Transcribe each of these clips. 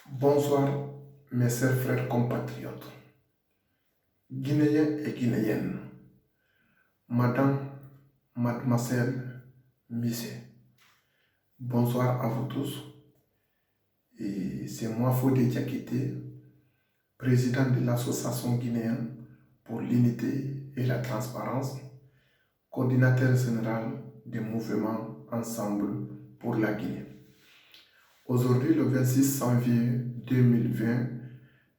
Bonsoir, mes chers frères compatriotes, Guinéens et Guinéennes, Madame, Mademoiselle, Missé. Bonsoir à vous tous. Et c'est moi, Fodé Diakité, président de l'Association guinéenne pour l'unité et la transparence, coordinateur général des mouvements Ensemble pour la Guinée. Aujourd'hui, le 26 janvier 2020,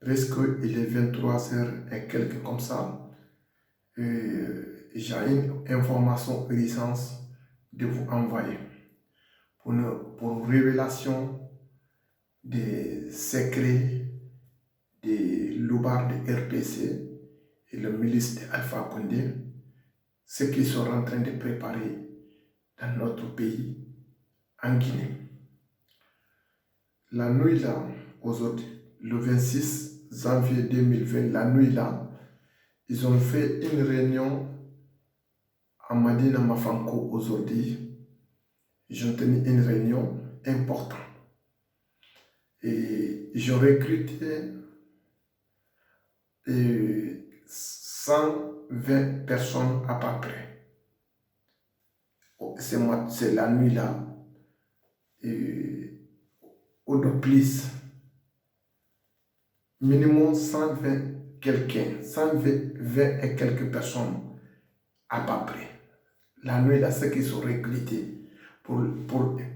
presque il est 23h et quelques comme ça, j'ai une information urgence de vous envoyer pour révélation des secrets des loupards de RPC et le milice d'Alpha Condé, ce qu'ils sont en train de préparer dans notre pays, en Guinée. La nuit là, aujourd'hui, le 26 janvier 2020, la nuit là, ils ont fait une réunion à Madina Mafanko aujourd'hui. Ils ont tenu une réunion importante. Et ils ont recruté 120 personnes à peu près. C'est la nuit là. Ou de plus, minimum 120 quelqu'un, 120 et quelques personnes à peu près. La nuit là, ceux qui sont recrutés pour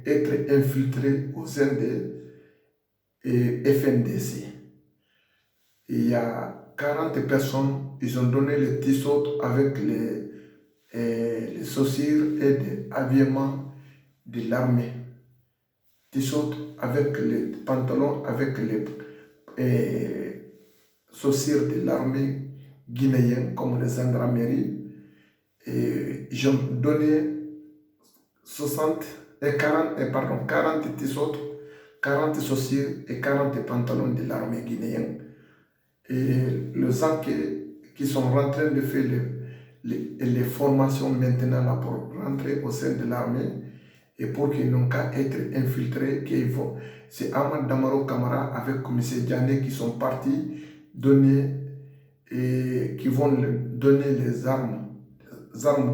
être infiltrés au sein de FNDC. Il y a 40 personnes, ils ont donné les t-shirts avec les chaussures et l'habillement de l'armée. T-shirts avec les pantalons, avec les chaussures de l'armée guinéenne comme les gendarmeries. Et ils ont donné 40 t-shirts, 40 chaussures et 40 pantalons de l'armée guinéenne. Et les gens qui sont en train de faire les formations maintenant là pour rentrer au sein de l'armée et pour qu'ils n'ont qu'à être infiltrés, c'est Ahmad Damaro Kamara avec M. Diané qui sont partis donner et qui vont donner les armes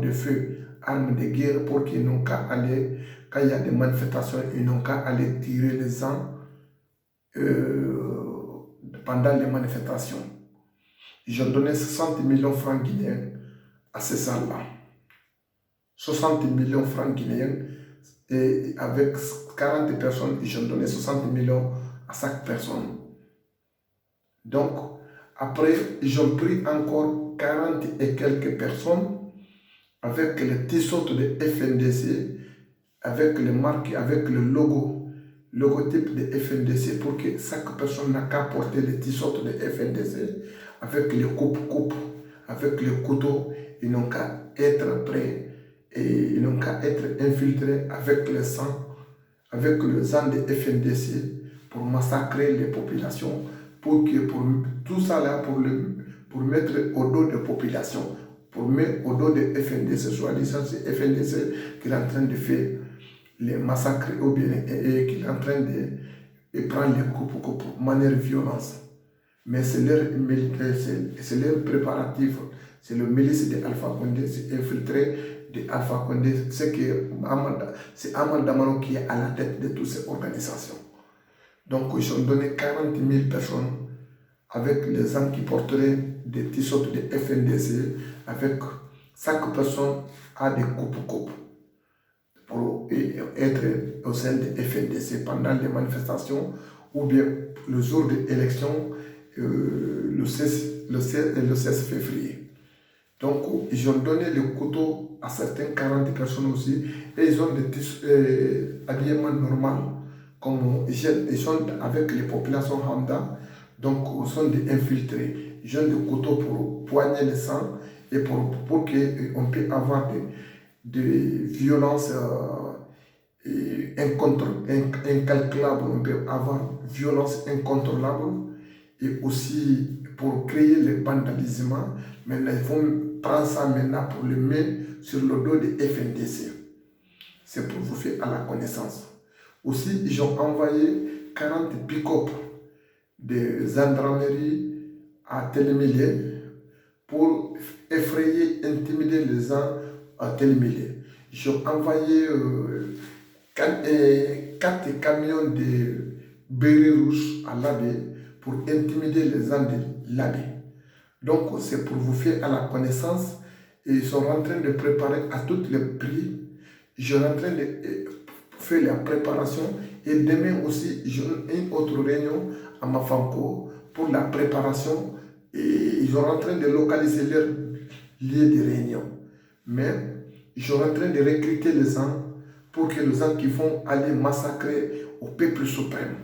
de feu, armes de guerre pour qu'ils n'ont qu'à aller, quand il y a des manifestations, ils n'ont qu'à aller tirer les gens pendant les manifestations. Ils ont donné 60 millions de francs guinéens à ces gens-là. 60 millions de francs guinéens et avec 40 personnes, ils ont donné 60 millions à chaque personne. Donc, après, ils ont pris encore 40 et quelques personnes avec les t-shirts de FNDC, avec les marques, avec le logotype de FNDC pour que chaque personne n'a qu'à porter les t-shirts de FNDC avec les coupes, avec les couteaux. Ils n'ont qu'à être prêts et ils n'ont qu'à être infiltrés avec le sang, avec le sang de FNDC pour massacrer les populations, pour tout ça là, pour mettre au dos des populations, pour mettre au dos de FNDC, soi-disant c'est FNDC qui est en train de faire les massacres ou bien qui est en train de prendre les coupes de manière violence. Mais c'est leur militaire, c'est leur préparatif, c'est le milice de Alpha Condé, c'est infiltré de Alpha Condé, c'est Ahmad Damaro qui est à la tête de toutes ces organisations. Donc ils ont donné 40 000 personnes avec les gens qui porteraient des t-shirts de FNDC, avec chaque personne a des coupes pour être au sein de FNDC pendant les manifestations ou bien le jour de l'élection, le 16 février. Donc, ils ont donné le couteau à certaines 40 personnes aussi et ils ont des habillements normaux, comme ils sont avec les populations Hamda, donc ils sont des infiltrés. Ils ont des couteaux pour poigner le sang et pour qu'on puisse avoir des violences incalculables, on peut avoir violence incontrôlable et aussi pour créer le vandalisme. Maintenant, ils vont prendre ça maintenant pour le mettre sur le dos de FNDC. C'est pour vous faire à la connaissance. Aussi, ils ont envoyé 40 pick-up de gendarmerie à Télémilé pour effrayer, intimider les gens à Télémilé. J'ai envoyé 4 camions de bérets rouges à Labé pour intimider les gens de Labé. Donc, c'est pour vous faire à la connaissance. Et ils sont en train de préparer à tous les prix. Je suis en train de faire la préparation. Et demain aussi, j'ai une autre réunion à Mafanko pour la préparation. Et ils sont en train de localiser leur lieu de réunion. Mais ils sont en train de recruter les gens pour que les gens qui vont aller massacrer au peuple suprême.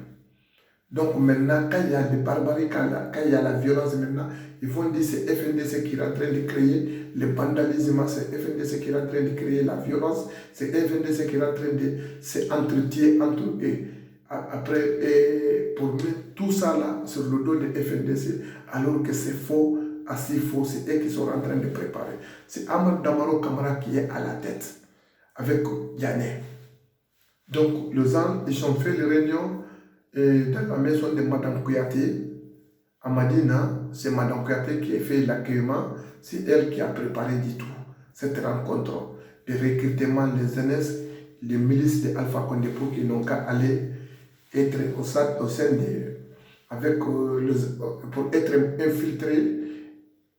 Donc maintenant, quand il y a des barbaries, quand il y a la violence maintenant, ils vont dire que c'est FNDC qui est en train de créer le vandalisme, c'est FNDC qui est en train de créer la violence, c'est FNDC qui est en train de s'entretuer entre eux. Après, et pour mettre tout ça là sur le dos de FNDC, alors que c'est faux, assez faux, c'est eux qui sont en train de préparer. C'est Ahmad Damaro Kamara qui est à la tête, avec Yané. Donc, les gens, ils ont fait les réunions dans la maison de Madame Kouyaté, à Madina. C'est Madame Kouyaté qui a fait l'accueillement. C'est elle qui a préparé du tout cette rencontre de recrutement des jeunesses, les milices de Alpha Condé pour qu'ils n'ont qu'à aller être au sein de, avec, pour être infiltrés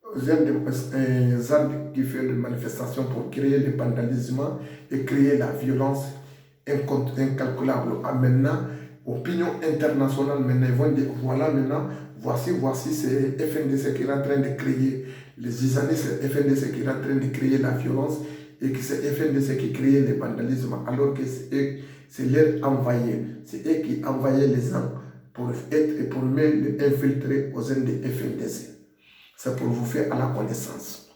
aux armes qui fait les manifestations pour créer le vandalisme et créer la violence incalculable. Maintenant, opinion internationale, maintenant, ils vont dire, voilà maintenant, voici, c'est FNDC qui est en train de créer les islamistes, c'est FNDC qui est en train de créer la violence et que c'est FNDC qui crée le vandalisme, alors que c'est leur envoyé, c'est eux qui envoyaient les gens pour les infiltrer aux zones de FNDC. C'est pour vous faire à la connaissance.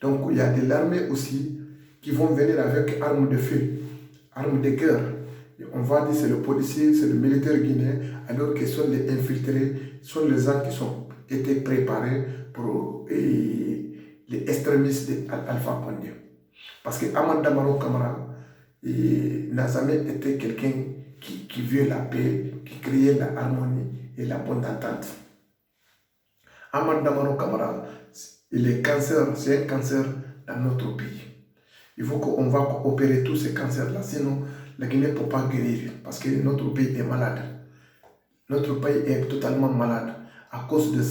Donc, il y a de l'armée aussi qui vont venir avec armes de feu, armes de guerre. On va dire c'est le policier, c'est le militaire guinéen, alors que sont les infiltrés, sont les gens qui ont été préparés pour les extrémistes d'Alpha Condé. Parce que Ahmad Damaro Kamara n'a jamais été quelqu'un qui veut la paix, qui crée la harmonie et la bonne entente. Ahmad Damaro Kamara, c'est un cancer dans notre pays. Il faut qu'on va opérer tous ces cancers-là, sinon la Guinée ne peut pas guérir parce que notre pays est malade. Notre pays est totalement malade à cause de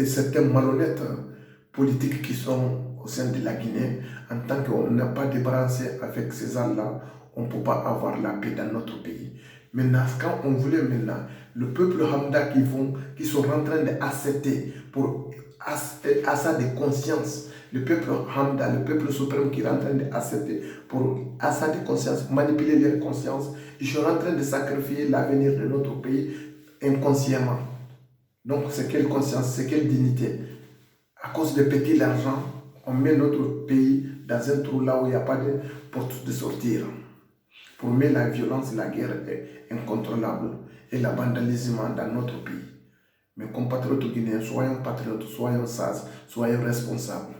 certains malhonnêtes politiques qui sont au sein de la Guinée. En tant qu'on n'a pas débarrassé avec ces gens-là, on ne peut pas avoir la paix dans notre pays. Maintenant, quand on voulait maintenant, le peuple Hamda qui sont en train d'accepter pour achat de conscience, le peuple Hamda, le peuple suprême qui est en train d'accepter pour achat de conscience, manipuler leur conscience, ils sont en train de sacrifier l'avenir de notre pays inconsciemment. Donc, c'est quelle conscience, c'est quelle dignité? À cause de petit argent, on met notre pays dans un trou là où il n'y a pas de porte de sortir. Pour mettre la violence, la guerre est incontrôlable et le vandalisme dans notre pays. Mes compatriotes guinéens, soyons patriotes, soyons sages, soyons responsables.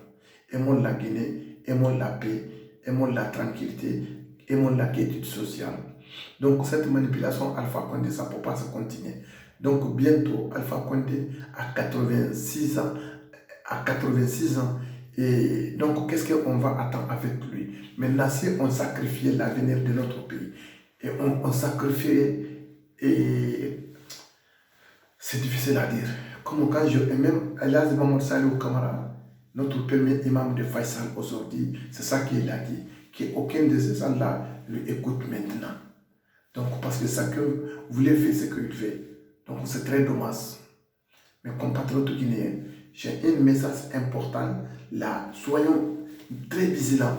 Aimons la Guinée, aimons la paix, aimons la tranquillité, aimons la quiétude sociale. Donc cette manipulation Alpha Condé, ça ne peut pas se continuer. Donc bientôt, Alpha Condé a 86 ans. Et donc, qu'est-ce qu'on va attendre avec lui? Maintenant, si on sacrifiait l'avenir de notre pays, et on sacrifiait, et c'est difficile à dire. Comme quand même Elhadji Mamadou Salihou Kamara, notre premier imam de Faisal aujourd'hui, c'est ça qu'il a dit, qu'aucun de ces gens-là lui écoute maintenant. Donc, parce que ça que vous voulez faire ce qu'il fait. Donc, c'est très dommage. Mes compatriotes guinéens, j'ai un message important là. Soyons très vigilants.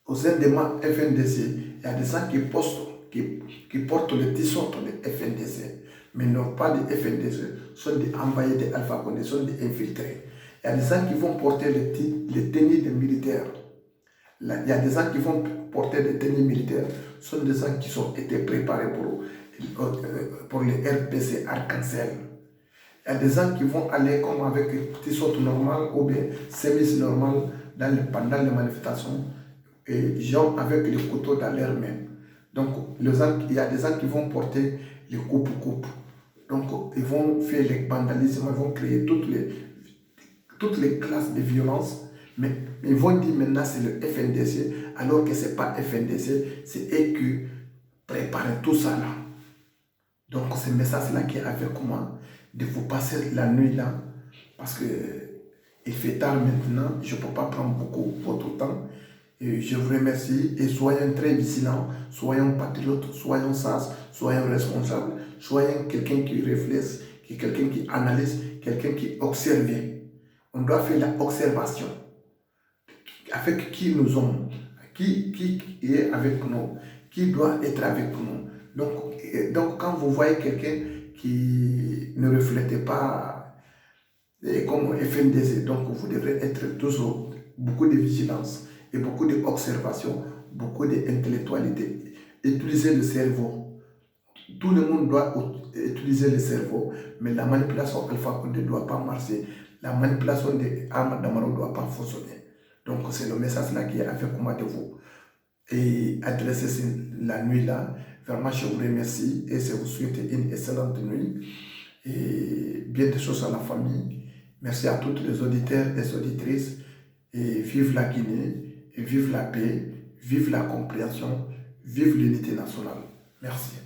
Au sein de ma FNDC, il y a des gens qui portent le t-shirt de FNDC, mais non pas de FNDC, sont des envoyés de Alpha Condé, sont des infiltrés. Il y a des gens qui vont porter les tenues des militaires. Là, il y a des gens qui vont porter des tenues militaires, sont des gens qui ont été préparés pour les RPC Arc-en-Ciel. Il y a des gens qui vont aller comme avec un petit saut normal ou bien semi-normal pendant les manifestations et gens avec les couteaux dans leurs mains. Donc, il y a des gens qui vont porter les coupes. Donc, ils vont faire les vandalismes, ils vont créer toutes les classes de violence. Mais ils vont dire maintenant c'est le FNDC, alors que ce n'est pas FNDC, c'est eux qui préparent tout ça là. Donc, ce message-là qui est avec moi, de vous passer la nuit là, parce que il fait tard maintenant, je ne peux pas prendre beaucoup votre temps. Et je vous remercie et soyons très vigilants, soyons patriotes, soyons sages, soyons responsables, soyons quelqu'un qui réfléchit, quelqu'un qui analyse, quelqu'un qui observe. On doit faire l'observation avec qui nous sommes, qui est avec nous, qui doit être avec nous. Donc quand vous voyez quelqu'un qui ne reflète pas comme FNDC, donc vous devrez être toujours beaucoup de vigilance et beaucoup d'observation, beaucoup d'intellectualité. Utiliser le cerveau. Tout le monde doit utiliser le cerveau, mais la manipulation Alpha Condé ne doit pas marcher. La manipulation de Ahmad Damaro ne doit pas fonctionner. Donc c'est le message là qui est avec moi de vous. Et adresser la nuit là. Vraiment, je vous remercie et je vous souhaite une excellente nuit. Et bien des choses à la famille. Merci à tous les auditeurs et les auditrices. Et vive la Guinée, et vive la paix, vive la compréhension, vive l'unité nationale. Merci.